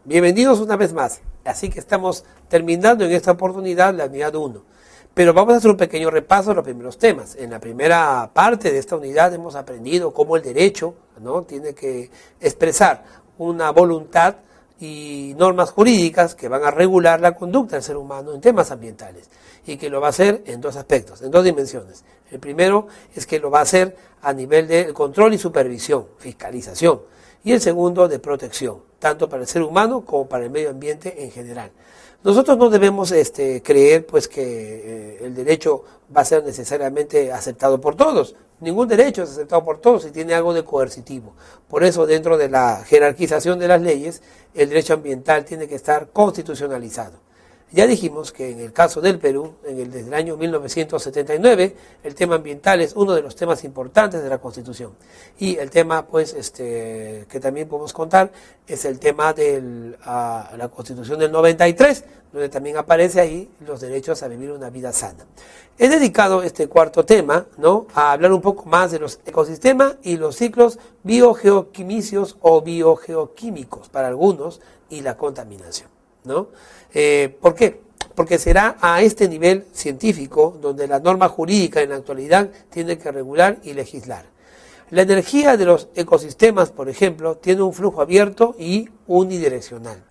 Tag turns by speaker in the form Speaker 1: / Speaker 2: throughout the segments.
Speaker 1: Bienvenidos una vez más. Así que estamos terminando en esta oportunidad la unidad 1. Pero vamos a hacer un pequeño repaso de los primeros temas. En la primera parte de esta unidad hemos aprendido cómo el derecho, ¿no?, tiene que expresar una voluntad y normas jurídicas que van a regular la conducta del ser humano en temas ambientales, y que lo va a hacer en dos aspectos, en dos dimensiones. El primero es que lo va a hacer a nivel de control y supervisión, fiscalización, y el segundo de protección, tanto para el ser humano como para el medio ambiente en general. Nosotros no debemos creer pues que el derecho va a ser necesariamente aceptado por todos. Ningún derecho es aceptado por todos y tiene algo de coercitivo. Por eso, dentro de la jerarquización de las leyes, el derecho ambiental tiene que estar constitucionalizado. Ya dijimos que en el caso del Perú, desde el año 1979, el tema ambiental es uno de los temas importantes de la Constitución. Y el tema, pues, que también podemos contar, es el tema de la Constitución del 93, donde también aparece ahí los derechos a vivir una vida sana. He dedicado este cuarto tema, ¿no?, a hablar un poco más de los ecosistemas y los ciclos biogeoquimicios o biogeoquímicos para algunos, y la contaminación, ¿no? ¿Por qué? Porque será a este nivel científico donde la norma jurídica en la actualidad tiene que regular y legislar. La energía de los ecosistemas, por ejemplo, tiene un flujo abierto y unidireccional,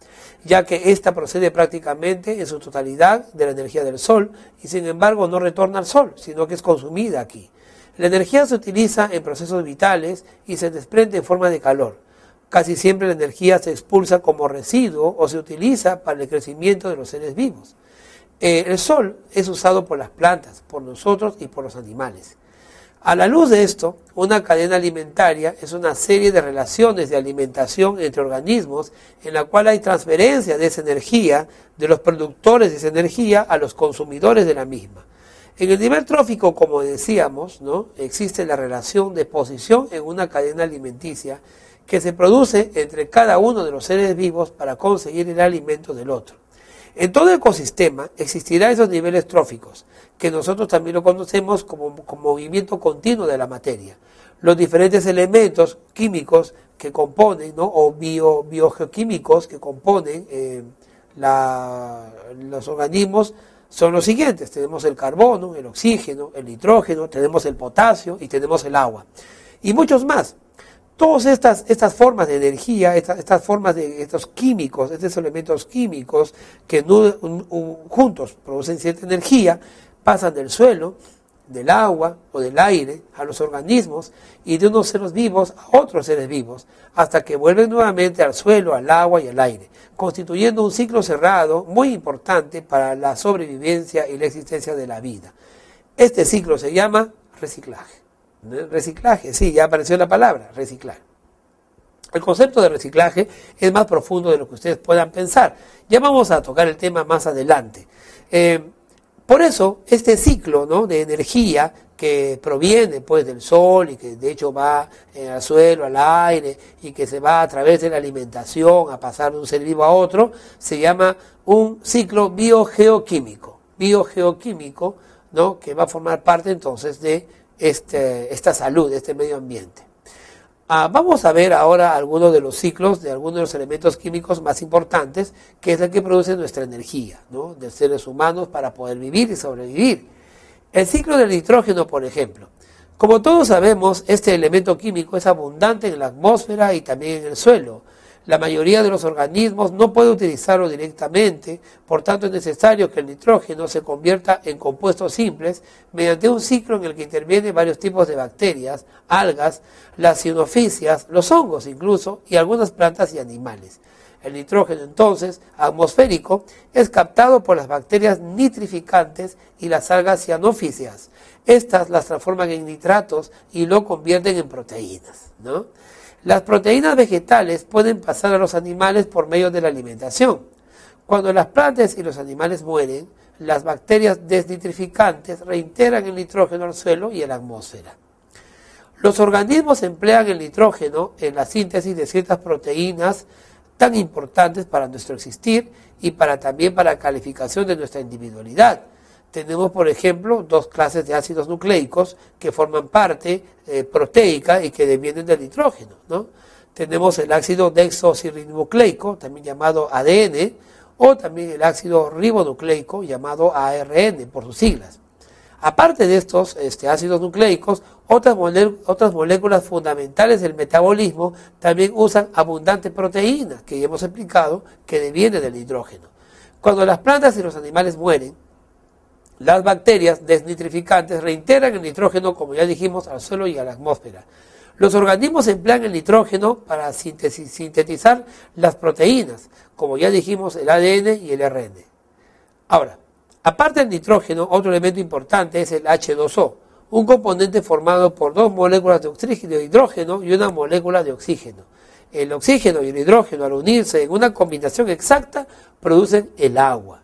Speaker 1: ya que ésta procede prácticamente en su totalidad de la energía del Sol y sin embargo no retorna al Sol, sino que es consumida aquí. La energía se utiliza en procesos vitales y se desprende en forma de calor. Casi siempre la energía se expulsa como residuo o se utiliza para el crecimiento de los seres vivos. El sol es usado por las plantas, por nosotros y por los animales. A la luz de esto, una cadena alimentaria es una serie de relaciones de alimentación entre organismos en la cual hay transferencia de esa energía, de los productores de esa energía a los consumidores de la misma. En el nivel trófico, como decíamos, ¿no?, existe la relación de posición en una cadena alimenticia que se produce entre cada uno de los seres vivos para conseguir el alimento del otro. En todo ecosistema existirá esos niveles tróficos, que nosotros también lo conocemos como movimiento continuo de la materia. Los diferentes elementos químicos que componen, ¿no?, o biogeoquímicos que componen los organismos son los siguientes. Tenemos el carbono, el oxígeno, el nitrógeno, tenemos el potasio y tenemos el agua. Y muchos más. Todas estas formas de energía, estas formas de estos químicos, estos elementos químicos que juntos producen cierta energía, pasan del suelo, del agua o del aire a los organismos y de unos seres vivos a otros seres vivos, hasta que vuelven nuevamente al suelo, al agua y al aire, constituyendo un ciclo cerrado muy importante para la sobrevivencia y la existencia de la vida. Este ciclo se llama reciclaje. Reciclaje, sí, ya apareció la palabra, reciclar. El concepto de reciclaje es más profundo de lo que ustedes puedan pensar. Ya vamos a tocar el tema más adelante. Por eso, este ciclo, ¿no?, de energía que proviene pues del sol y que de hecho va al suelo, al aire, y que se va a través de la alimentación a pasar de un ser vivo a otro, se llama un ciclo biogeoquímico. Biogeoquímico, ¿no?, que va a formar parte entonces de esta salud, de este medio ambiente. Vamos a ver ahora algunos de los ciclos de algunos de los elementos químicos más importantes, que es el que produce nuestra energía, ¿no?, de seres humanos para poder vivir y sobrevivir. El ciclo del nitrógeno, por ejemplo. Como todos sabemos, este elemento químico es abundante en la atmósfera y también en el suelo. La mayoría de los organismos no puede utilizarlo directamente, por tanto es necesario que el nitrógeno se convierta en compuestos simples mediante un ciclo en el que intervienen varios tipos de bacterias, algas, las cianofisias, los hongos incluso, y algunas plantas y animales. El nitrógeno entonces, atmosférico, es captado por las bacterias nitrificantes y las algas cianófisias. Estas las transforman en nitratos y lo convierten en proteínas, ¿no? Las proteínas vegetales pueden pasar a los animales por medio de la alimentación. Cuando las plantas y los animales mueren, las bacterias desnitrificantes reintegran el nitrógeno al suelo y a la atmósfera. Los organismos emplean el nitrógeno en la síntesis de ciertas proteínas tan importantes para nuestro existir y también para la calificación de nuestra individualidad. Tenemos, por ejemplo, dos clases de ácidos nucleicos que forman parte proteica y que devienen del nitrógeno, ¿no? tenemos el ácido desoxirribonucleico, también llamado ADN, o también el ácido ribonucleico, llamado ARN, por sus siglas. Aparte de estos ácidos nucleicos, otras moléculas fundamentales del metabolismo también usan abundante proteína, que ya hemos explicado, que deviene del nitrógeno. Cuando las plantas y los animales mueren, las bacterias desnitrificantes reintegran el nitrógeno, como ya dijimos, al suelo y a la atmósfera. Los organismos emplean el nitrógeno para sintetizar las proteínas, como ya dijimos, el ADN y el RN. Ahora, aparte del nitrógeno, otro elemento importante es el H2O, un componente formado por dos moléculas de hidrógeno y una molécula de oxígeno. El oxígeno y el hidrógeno, al unirse en una combinación exacta, producen el agua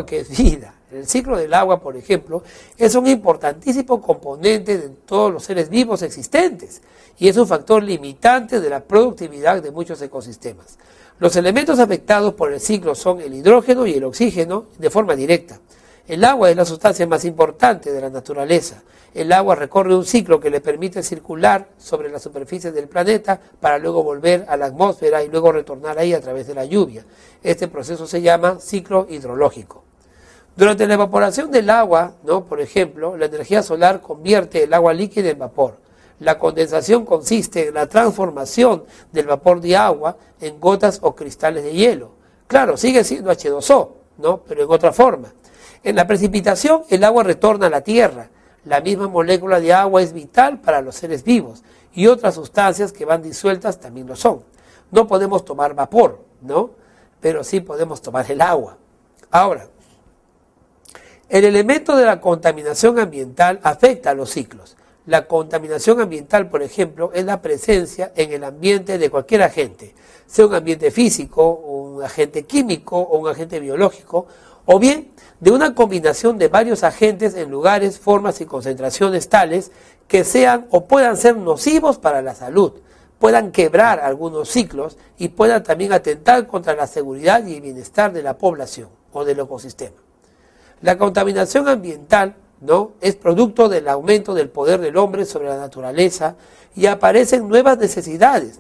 Speaker 1: que es vida. El ciclo del agua, por ejemplo, es un importantísimo componente de todos los seres vivos existentes y es un factor limitante de la productividad de muchos ecosistemas. Los elementos afectados por el ciclo son el hidrógeno y el oxígeno de forma directa. El agua es la sustancia más importante de la naturaleza. El agua recorre un ciclo que le permite circular sobre la superficie del planeta para luego volver a la atmósfera y luego retornar ahí a través de la lluvia. Este proceso se llama ciclo hidrológico. Durante la evaporación del agua, por ejemplo, la energía solar convierte el agua líquida en vapor. La condensación consiste en la transformación del vapor de agua en gotas o cristales de hielo. Claro, sigue siendo H2O, pero en otra forma. En la precipitación, el agua retorna a la Tierra. La misma molécula de agua es vital para los seres vivos y otras sustancias que van disueltas también lo son. No podemos tomar vapor, pero sí podemos tomar el agua. Ahora, el elemento de la contaminación ambiental afecta a los ciclos. La contaminación ambiental, por ejemplo, es la presencia en el ambiente de cualquier agente, sea un ambiente físico, un agente químico o un agente biológico, o bien de una combinación de varios agentes en lugares, formas y concentraciones tales que sean o puedan ser nocivos para la salud, puedan quebrar algunos ciclos y puedan también atentar contra la seguridad y el bienestar de la población o del ecosistema. La contaminación ambiental es producto del aumento del poder del hombre sobre la naturaleza y aparecen nuevas necesidades,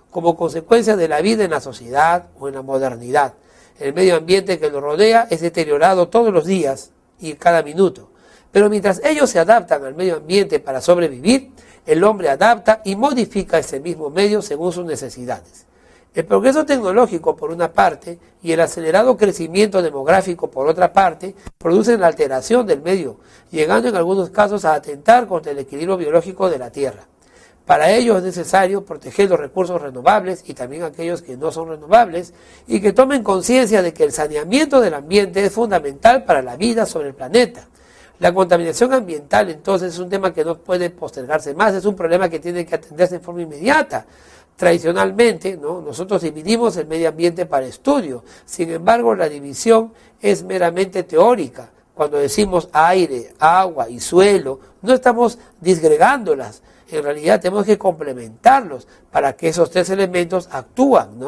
Speaker 1: como consecuencia de la vida en la sociedad o en la modernidad. El medio ambiente que lo rodea es deteriorado todos los días y cada minuto. Pero mientras ellos se adaptan al medio ambiente para sobrevivir, el hombre adapta y modifica ese mismo medio según sus necesidades. El progreso tecnológico, por una parte, y el acelerado crecimiento demográfico, por otra parte, producen la alteración del medio, llegando en algunos casos a atentar contra el equilibrio biológico de la Tierra. Para ello es necesario proteger los recursos renovables y también aquellos que no son renovables y que tomen conciencia de que el saneamiento del ambiente es fundamental para la vida sobre el planeta. La contaminación ambiental entonces es un tema que no puede postergarse más, es un problema que tiene que atenderse en forma inmediata. Tradicionalmente, nosotros dividimos el medio ambiente para estudio, sin embargo la división es meramente teórica. Cuando decimos aire, agua y suelo, no estamos disgregándolas. En realidad tenemos que complementarlos para que esos tres elementos actúan,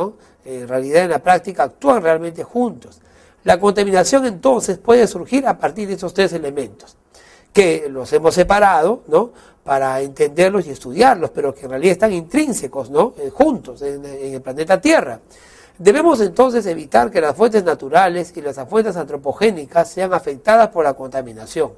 Speaker 1: En realidad en la práctica actúan realmente juntos. La contaminación entonces puede surgir a partir de esos tres elementos, que los hemos separado, para entenderlos y estudiarlos, pero que en realidad están intrínsecos, juntos en el planeta Tierra. Debemos entonces evitar que las fuentes naturales y las fuentes antropogénicas sean afectadas por la contaminación.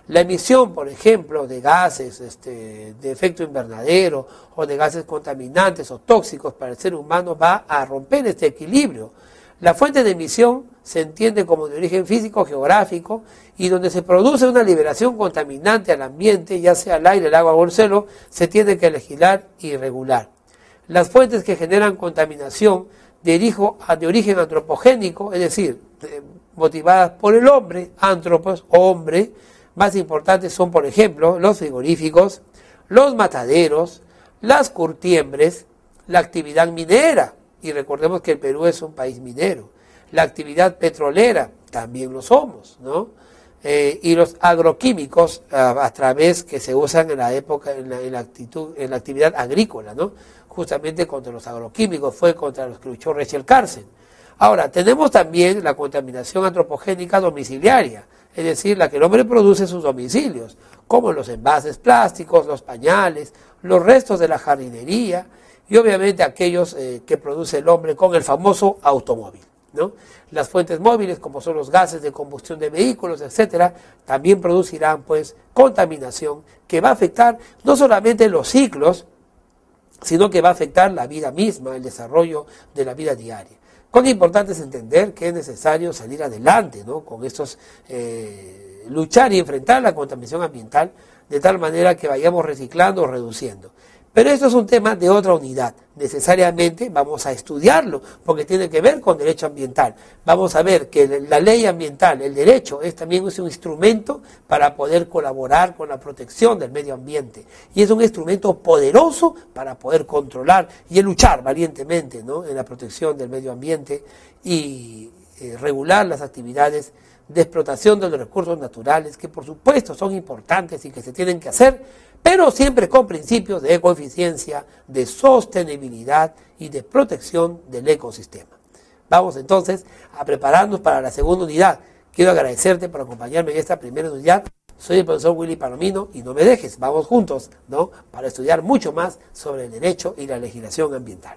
Speaker 1: La emisión, por ejemplo, de gases de efecto invernadero o de gases contaminantes o tóxicos para el ser humano va a romper este equilibrio. La fuente de emisión se entiende como de origen físico geográfico y donde se produce una liberación contaminante al ambiente, ya sea el aire, el agua o el suelo, se tiene que legislar y regular. Las fuentes que generan contaminación de origen antropogénico, es decir, motivadas por el hombre, antropos, hombre, más importantes son, por ejemplo, los frigoríficos, los mataderos, las curtiembres, la actividad minera, y recordemos que el Perú es un país minero, la actividad petrolera, también lo somos, y los agroquímicos a través que se usan en la época, en la actividad agrícola, justamente contra los agroquímicos, fue contra los que luchó Rachel Carson. Ahora, tenemos también la contaminación antropogénica domiciliaria, es decir, la que el hombre produce en sus domicilios, como los envases plásticos, los pañales, los restos de la jardinería y obviamente aquellos que produce el hombre con el famoso automóvil, ¿no? Las fuentes móviles, como son los gases de combustión de vehículos, etcétera, también producirán pues contaminación que va a afectar no solamente los ciclos, sino que va a afectar la vida misma, el desarrollo de la vida diaria. Con importante es entender que es necesario salir adelante, ¿no? Con estos, luchar y enfrentar la contaminación ambiental de tal manera que vayamos reciclando o reduciendo. Pero esto es un tema de otra unidad. Necesariamente vamos a estudiarlo porque tiene que ver con derecho ambiental. Vamos a ver que la ley ambiental, el derecho, también es un instrumento para poder colaborar con la protección del medio ambiente. Y es un instrumento poderoso para poder controlar y luchar valientemente, ¿no?, en la protección del medio ambiente y regular las actividades de explotación de los recursos naturales, que por supuesto son importantes y que se tienen que hacer, pero siempre con principios de ecoeficiencia, de sostenibilidad y de protección del ecosistema. Vamos entonces a prepararnos para la segunda unidad. Quiero agradecerte por acompañarme en esta primera unidad. Soy el profesor Willy Palomino y no me dejes, vamos juntos, ¿no?, para estudiar mucho más sobre el derecho y la legislación ambiental.